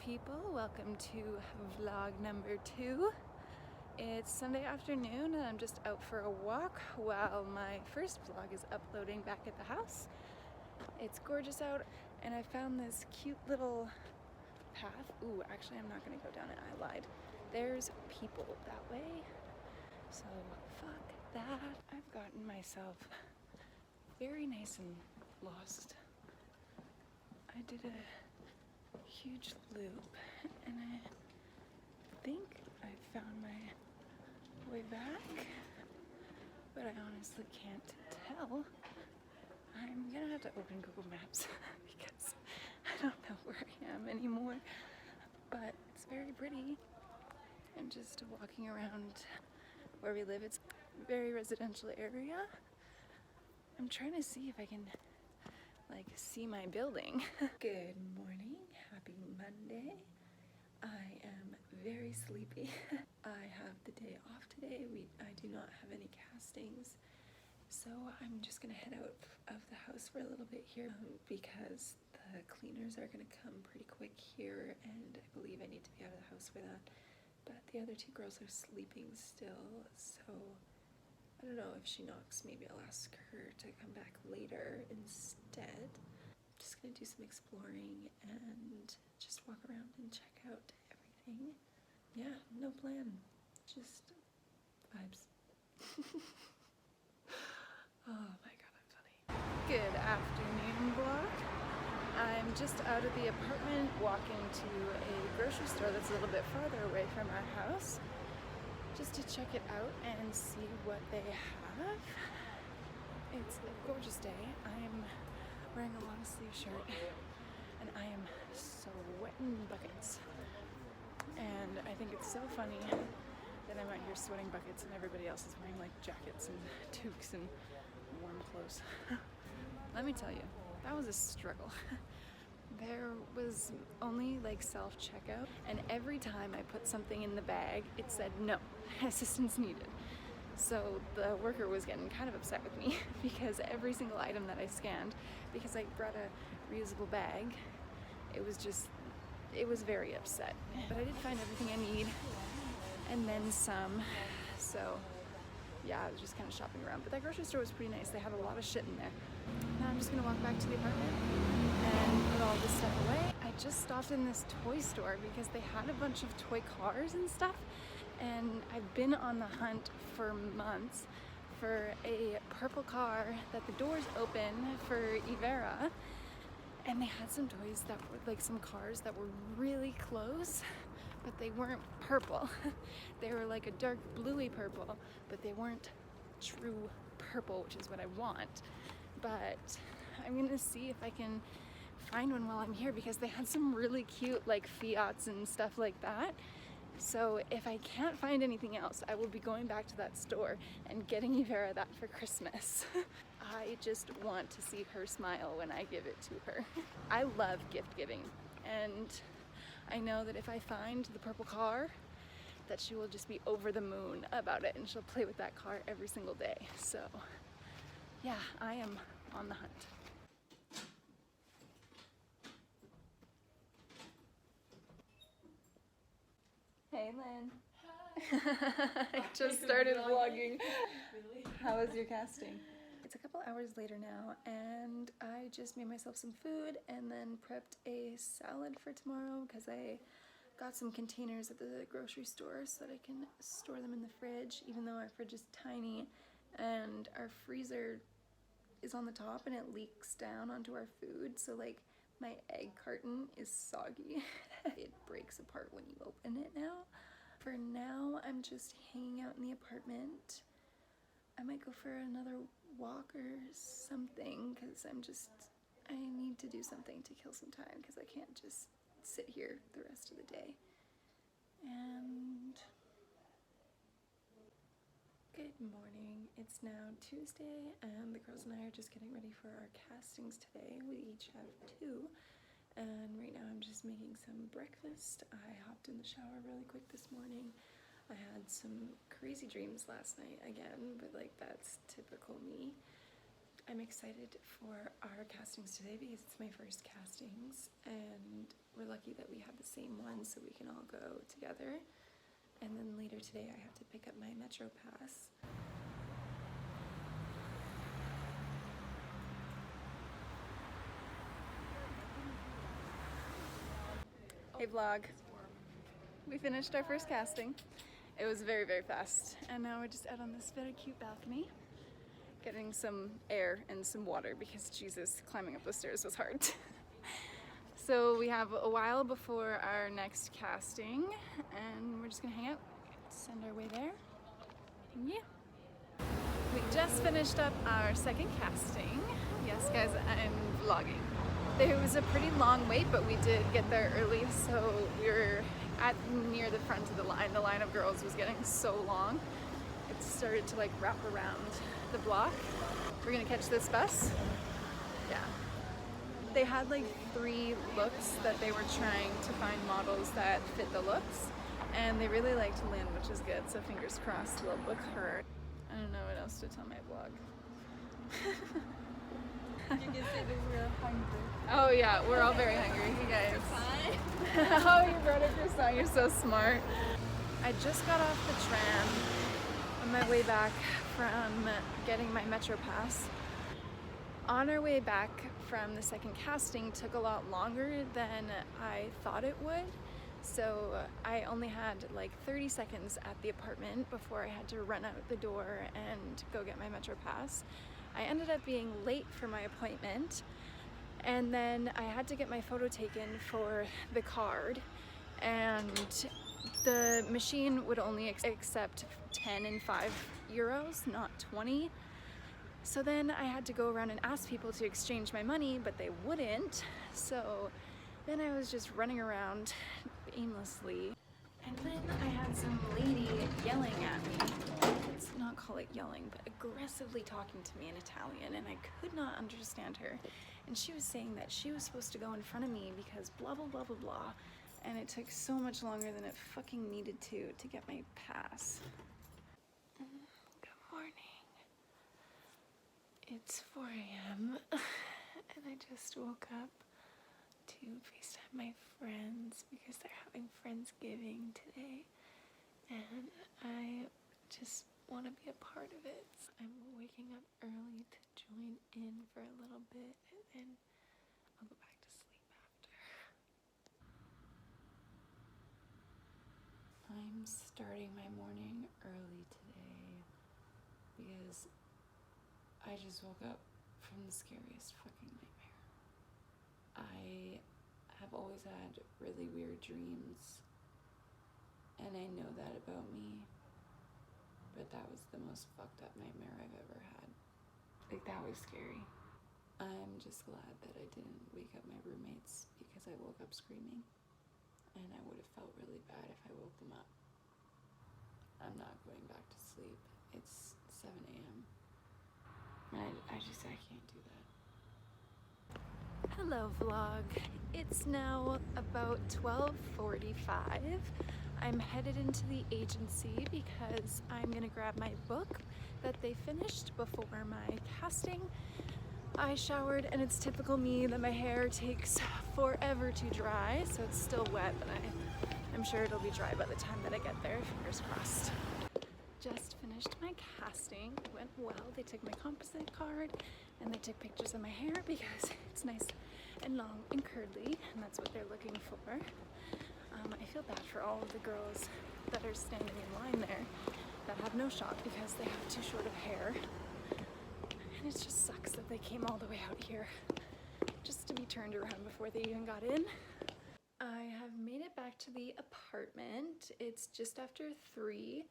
people, welcome to vlog number 2. It's Sunday afternoon and I'm just out for a walk while my first vlog is uploading back at the house. It's gorgeous out and I found this cute little path. Ooh, actually I'm not gonna go down it, I lied. There's people that way, so fuck that. I've gotten myself very nice and lost. I did a huge loop and I think I found my way back, but I honestly can't tell. I'm gonna have to open Google Maps because I don't know where I am anymore, but it's very pretty. And just walking around where we live, it's a very residential area. I'm trying to see if I can see my building. Good morning, happy Monday. I am very sleepy. I have the day off today. I do not have any castings, so I'm just gonna head out of the house for a little bit here because the cleaners are gonna come pretty quick here and I believe I need to be out of the house for that. But the other two girls are sleeping still, so I don't know if she knocks, maybe I'll ask her to come back later instead. Just gonna do some exploring and just walk around and check out everything. Yeah, no plan, just vibes. Oh my god, I'm funny. Good afternoon, vlog. I'm just out of the apartment walking to a grocery store that's a little bit farther away from our house, just to check it out and see what they have. It's a gorgeous day. I'm wearing a long sleeve shirt and I am sweating buckets. And I think it's so funny that I'm out here sweating buckets and everybody else is wearing like jackets and toques and warm clothes. Let me tell you, that was a struggle. There was only like self-checkout and every time I put something in the bag it said no, assistance needed. So the worker was getting kind of upset with me because every single item that I scanned, because I brought a reusable bag, it was very upset. But I did find everything I need and then some, so yeah, I was just kind of shopping around. But that grocery store was pretty nice. They had a lot of shit in there. Now I'm just gonna walk back to the apartment and put all this stuff away. I just stopped in this toy store because they had a bunch of toy cars and stuff, and I've been on the hunt for months for a purple car that the doors open for Ivera, and they had some toys that were like some cars that were really close, but they weren't purple. They were like a dark bluey purple, but they weren't true purple, which is what I want. But I'm gonna see if I can find one while I'm here because they had some really cute like Fiats and stuff like that. So if I can't find anything else, I will be going back to that store and getting Ivera that for Christmas. I just want to see her smile when I give it to her. I love gift giving, and I know that if I find the purple car, that she will just be over the moon about it and she'll play with that car every single day. So yeah, I am on the hunt. Hey Lynn. Hi. I just started vlogging. Really? How was your casting? It's a couple hours later now and I just made myself some food and then prepped a salad for tomorrow because I got some containers at the grocery store so that I can store them in the fridge, even though our fridge is tiny and our freezer is on the top and it leaks down onto our food, so like my egg carton is soggy. It breaks apart when you open it now. For now, I'm just hanging out in the apartment. I might go for another walk or something because I need to do something to kill some time because I can't just sit here the rest of the day. And good morning. It's now Tuesday and the girls and I are just getting ready for our castings today. We each have 2. And right now I'm just making some breakfast. I hopped in the shower really quick this morning. I had some crazy dreams last night again, but like that's typical me. I'm excited for our castings today because it's my first castings and we're lucky that we have the same one so we can all go together. And then later today I have to pick up my Metro Pass. Hey vlog. We finished our first casting. It was very, very fast. And now we're just out on this very cute balcony, getting some air and some water because Jesus, climbing up the stairs was hard. So we have a while before our next casting and we're just gonna hang out, send our way there. And yeah. We just finished up our second casting. Yes guys, I'm vlogging. There was a pretty long wait, but we did get there early, so we were at near the front of the line. The line of girls was getting so long. It started to like wrap around the block. We're gonna catch this bus. Yeah. They had like 3 looks that they were trying to find models that fit the looks, and they really liked Lynn, which is good, so fingers crossed they'll book her. I don't know what else to tell my vlog. You can say that we're hungry. Oh yeah, we're all very hungry, you guys. Oh, you brought a croissant, you're so smart. I just got off the tram on my way back from getting my Metro Pass. On our way back from the second casting took a lot longer than I thought it would. So I only had like 30 seconds at the apartment before I had to run out the door and go get my Metro Pass. I ended up being late for my appointment, and then I had to get my photo taken for the card, and the machine would only accept 10 and 5 euros, not 20. So then I had to go around and ask people to exchange my money, but they wouldn't. So then I was just running around aimlessly. And then I had some lady yelling at me. Let's not call it yelling, but aggressively talking to me in Italian, and I could not understand her. And she was saying that she was supposed to go in front of me because blah, blah, blah, blah, blah. And it took so much longer than it fucking needed to get my pass. Good morning. It's 4 a.m. and I just woke up to FaceTime my friends because they're having Friendsgiving today, and I just want to be a part of it. I'm waking up early to join in for a little bit, and then I'll go back to sleep after. I'm starting my morning early today because I just woke up from the scariest fucking nightmare. I have always had really weird dreams, and I know that about me, but that was the most fucked up nightmare I've ever had. Like, that was scary. I'm just glad that I didn't wake up my roommates because I woke up screaming, and I would have felt really bad if I woke them up. I'm not going back to sleep. It's 7 a.m. I can't do that. Hello vlog. It's now about 12:45. I'm headed into the agency because I'm gonna grab my book that they finished before my casting. I showered, and it's typical me that my hair takes forever to dry, so it's still wet, but I'm sure it'll be dry by the time that I get there, fingers crossed. Just finished my casting. It went well. They took my composite card and they took pictures of my hair because it's nice and long and curly, and that's what they're looking for. I feel bad for all of the girls that are standing in line there that have no shot because they have too short of hair. And it just sucks that they came all the way out here just to be turned around before they even got in. I have made it back to the apartment. It's just after 3.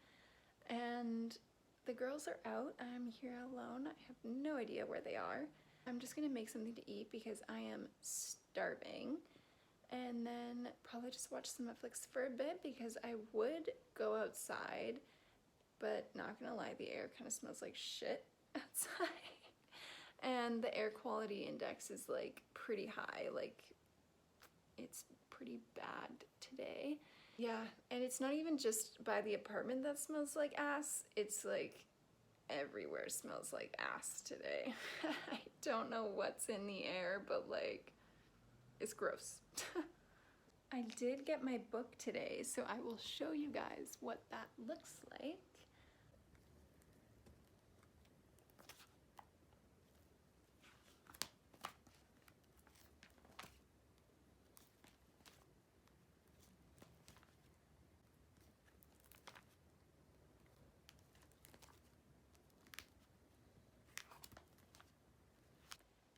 And the girls are out. I'm here alone. I have no idea where they are. I'm just gonna make something to eat because I am starving. And then probably just watch some Netflix for a bit because I would go outside, but not gonna lie, the air kind of smells like shit outside. And the air quality index is like pretty high, like it's pretty bad today. Yeah, and it's not even just by the apartment that smells like ass, it's like Everywhere smells like ass today. I don't know what's in the air, but like, it's gross. I did get my book today, so I will show you guys what that looks like.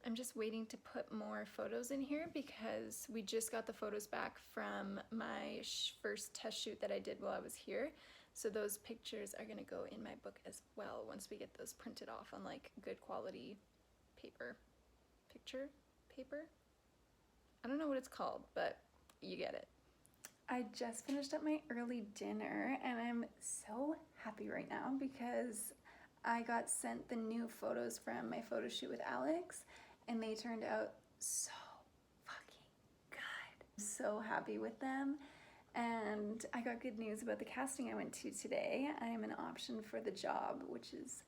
I'm just waiting to put more photos in here because we just got the photos back from my first test shoot that I did while I was here. So those pictures are gonna go in my book as well once we get those printed off on like good quality paper. Picture paper? I don't know what it's called, but you get it. I just finished up my early dinner and I'm so happy right now because I got sent the new photos from my photo shoot with Alex and they turned out so fucking good. I'm so happy with them. And I got good news about the casting I went to today. I am an option for the job, which is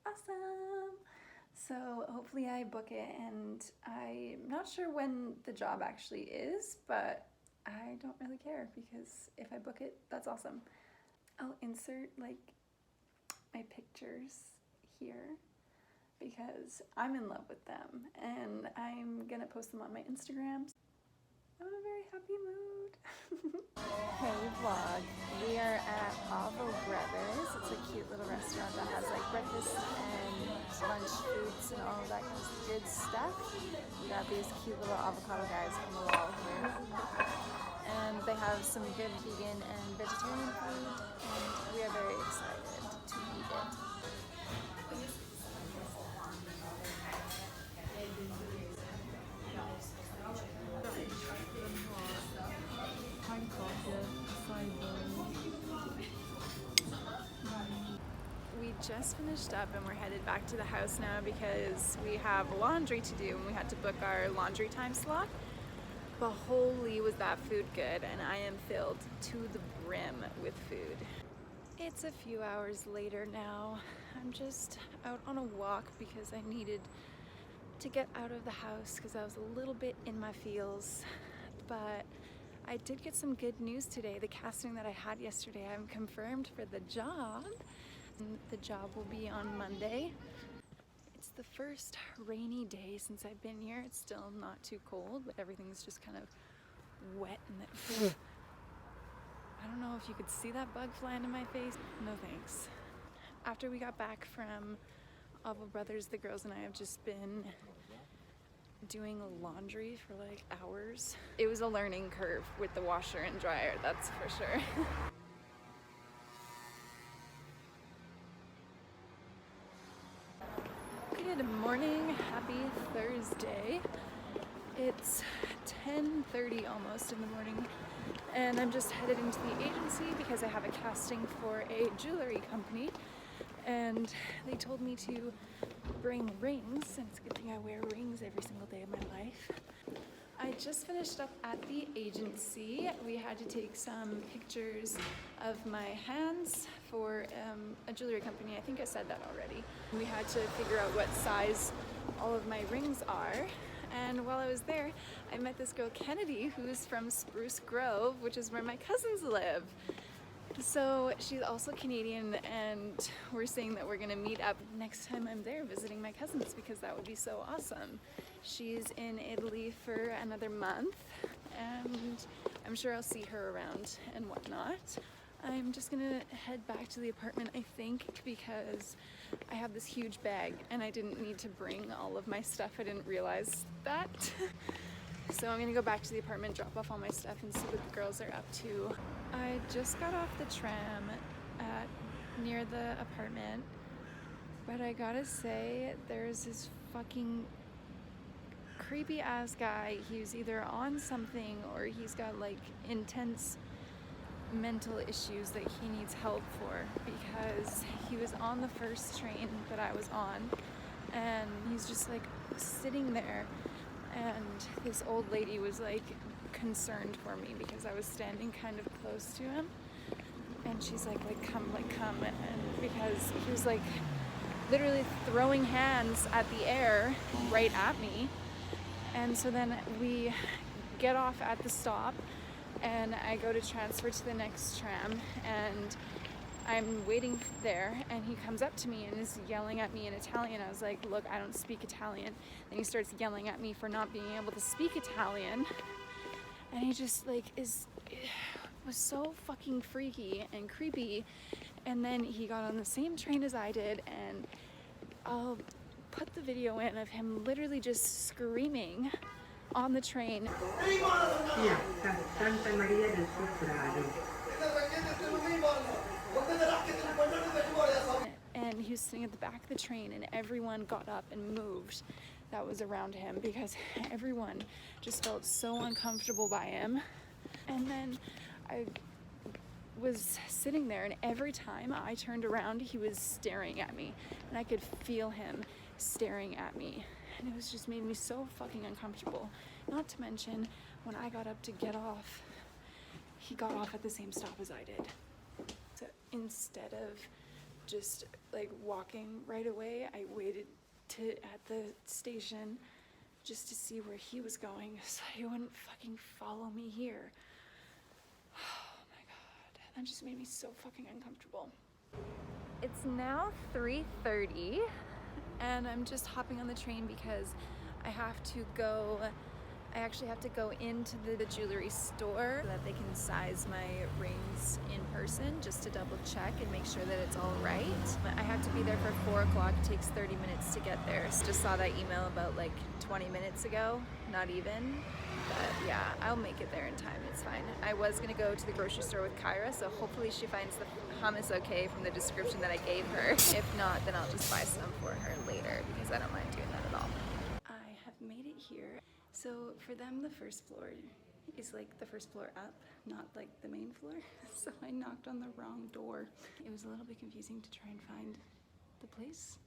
awesome. So hopefully I book it, and I'm not sure when the job actually is, but I don't really care because if I book it, that's awesome. I'll insert like my pictures here because I'm in love with them and I'm gonna post them on my Instagram. I'm in a very happy mood. Hey vlog, we are at Avo Brothers. It's a cute little restaurant that has like breakfast and lunch foods and all of that kind of good stuff. We got these cute little avocado guys on the wall here. And they have some good vegan and vegetarian food and we are very excited to eat it. We just finished up and we're headed back to the house now because we have laundry to do and we had to book our laundry time slot. But holy was that food good, and I am filled to the brim with food. It's a few hours later now. I'm just out on a walk because I needed to get out of the house because I was a little bit in my feels. But I did get some good news today. The casting that I had yesterday, I'm confirmed for the job. And the job will be on Monday. It's the first rainy day since I've been here. It's still not too cold, but everything's just kind of wet and I don't know if you could see that bug flying in my face. No thanks. After we got back from Avo Brothers, the girls and I have just been doing laundry for like hours. It was a learning curve with the washer and dryer, that's for sure. Good morning, happy Thursday. It's 10:30 almost in the morning and I'm just headed into the agency because I have a casting for a jewelry company and they told me to bring rings, and it's a good thing I wear rings every single day of my life. I just finished up at the agency. We had to take some pictures of my hands for a jewelry company. I think I said that already. We had to figure out what size all of my rings are. And while I was there, I met this girl, Kennedy, who's from Spruce Grove, which is where my cousins live. So she's also Canadian, and we're saying that we're gonna meet up next time I'm there visiting my cousins because that would be so awesome. She's in Italy for another month and I'm sure I'll see her around and whatnot. I'm just gonna head back to the apartment, I think, because I have this huge bag and I didn't need to bring all of my stuff. I didn't realize that. So I'm gonna go back to the apartment, drop off all my stuff and see what the girls are up to. I just got off the tram near the apartment, but I gotta say, there's this fucking creepy ass guy. He's either on something or he's got like intense mental issues that he needs help for, because he was on the first train that I was on and he's just like sitting there, and this old lady was like concerned for me because I was standing kind of close to him, And she's like, come, and because he was like literally throwing hands at the air right at me. And so then we get off at the stop and I go to transfer to the next tram, and I'm waiting there, and he comes up to me and is yelling at me in Italian. I was like, look, I don't speak Italian. Then he starts yelling at me for not being able to speak Italian. And he just like was so fucking freaky and creepy. And then he got on the same train as I did, and I'll put the video in of him literally just screaming on the train. Via Santa Maria del Soprano. And he was sitting at the back of the train, and everyone got up and moved that was around him because everyone just felt so uncomfortable by him. And then I was sitting there, and every time I turned around, he was staring at me, and I could feel him staring at me, and it was just made me so fucking uncomfortable. Not to mention, when I got up to get off, he got off at the same stop as I did. So instead of just like walking right away, I waited at the station just to see where he was going so he wouldn't fucking follow me here. Oh my god, that just made me so fucking uncomfortable. It's now 3:30 and I'm just hopping on the train because I actually have to go into the jewelry store so that they can size my rings in person, just to double check and make sure that it's all right. I have to be there for 4 o'clock. It takes 30 minutes to get there. So just saw that email about like 20 minutes ago, not even. But yeah, I'll make it there in time, it's fine. I was gonna go to the grocery store with Kyra, so hopefully she finds the hummus okay from the description that I gave her. If not, then I'll just buy some for her later because I don't mind doing that at all. I have made it here. So for them, the first floor is like the first floor up, not like the main floor. So I knocked on the wrong door. It was a little bit confusing to try and find the place.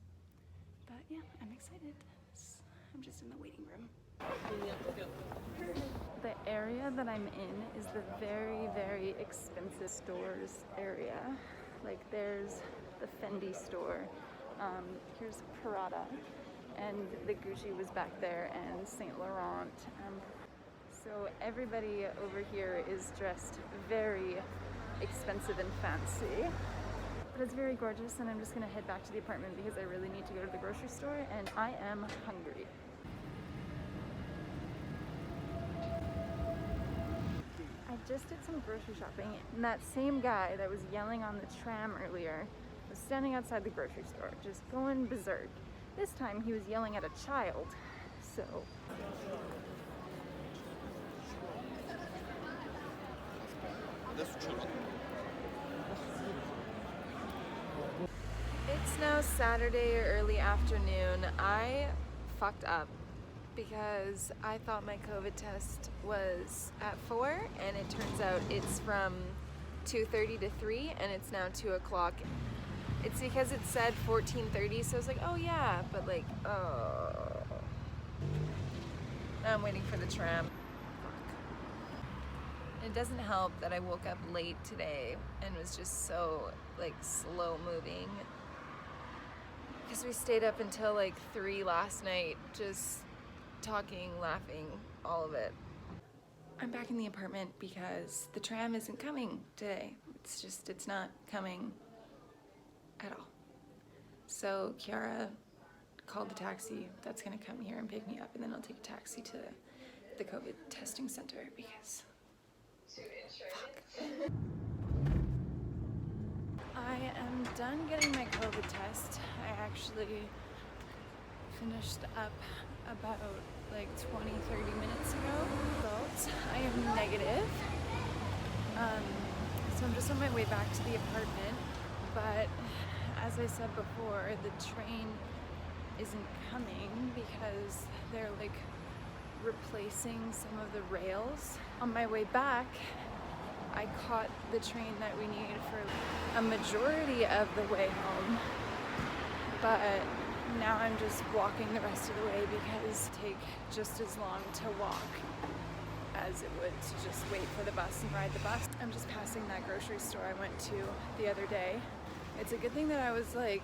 But yeah, I'm excited. I'm just in the waiting room. The area that I'm in is the very, very expensive stores area. Like there's the Fendi store. Here's Prada. And the Gucci was back there, and Saint Laurent. So everybody over here is dressed very expensive and fancy. But it's very gorgeous, and I'm just gonna head back to the apartment because I really need to go to the grocery store, and I am hungry. I just did some grocery shopping, and that same guy that was yelling on the tram earlier was standing outside the grocery store, just going berserk. This time he was yelling at a child, so. It's now Saturday early afternoon. I fucked up because I thought my COVID test was at 4, and it turns out it's from 2:30 to 3, and it's now 2 o'clock. It's because it said 14:30, so I was like, oh yeah, but like, oh. Now I'm waiting for the tram. Fuck. It doesn't help that I woke up late today and was just so like slow moving. Because we stayed up until like 3 last night, just talking, laughing, all of it. I'm back in the apartment because the tram isn't coming today. It's not coming at all. So Kiara called the taxi that's gonna come here and pick me up, and then I'll take a taxi to the COVID testing center because fuck. I am done getting my COVID test. I actually finished up about like 20-30 minutes ago. Results, I am negative. So I'm just on my way back to the apartment, but as I said before, the train isn't coming because they're like replacing some of the rails. On my way back, I caught the train that we needed for a majority of the way home, but now I'm just walking the rest of the way because it takes just as long to walk as it would to just wait for the bus and ride the bus. I'm just passing that grocery store I went to the other day. It's a good thing that I was like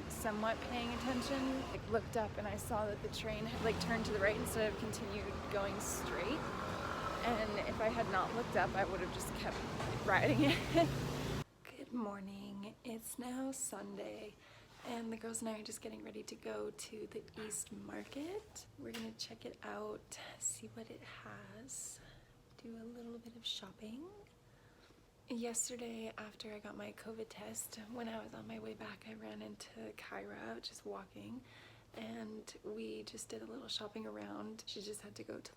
somewhat paying attention. I looked up and I saw that the train had like turned to the right instead of continued going straight. And if I had not looked up, I would have just kept riding it. Good morning. It's now Sunday and the girls and I are just getting ready to go to the East Market. We're gonna check it out, see what it has, do a little bit of shopping. Yesterday, after I got my COVID test, when I was on my way back, I ran into Kyra, just walking, and we just did a little shopping around. She just had to go to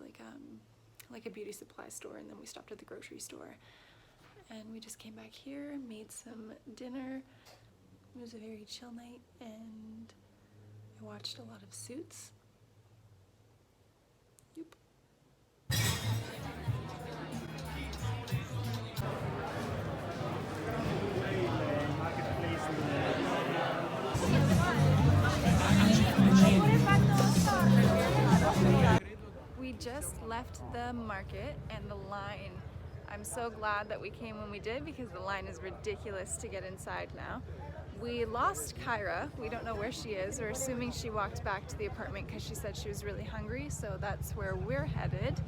like a beauty supply store, and then we stopped at the grocery store. And we just came back here, made some dinner. It was a very chill night, and I watched a lot of Suits. Yep. We just left the market and the line. I'm so glad that we came when we did because the line is ridiculous to get inside now. We lost Kyra. We don't know where she is. We're assuming she walked back to the apartment because she said she was really hungry, so that's where we're headed.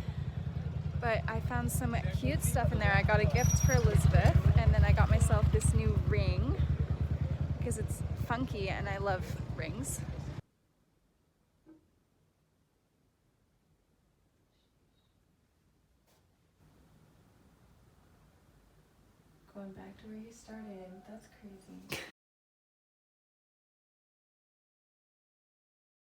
But I found some cute stuff in there. I got a gift for Elizabeth, and then I got myself this new ring because it's funky and I love rings. Going back to where you started, that's crazy.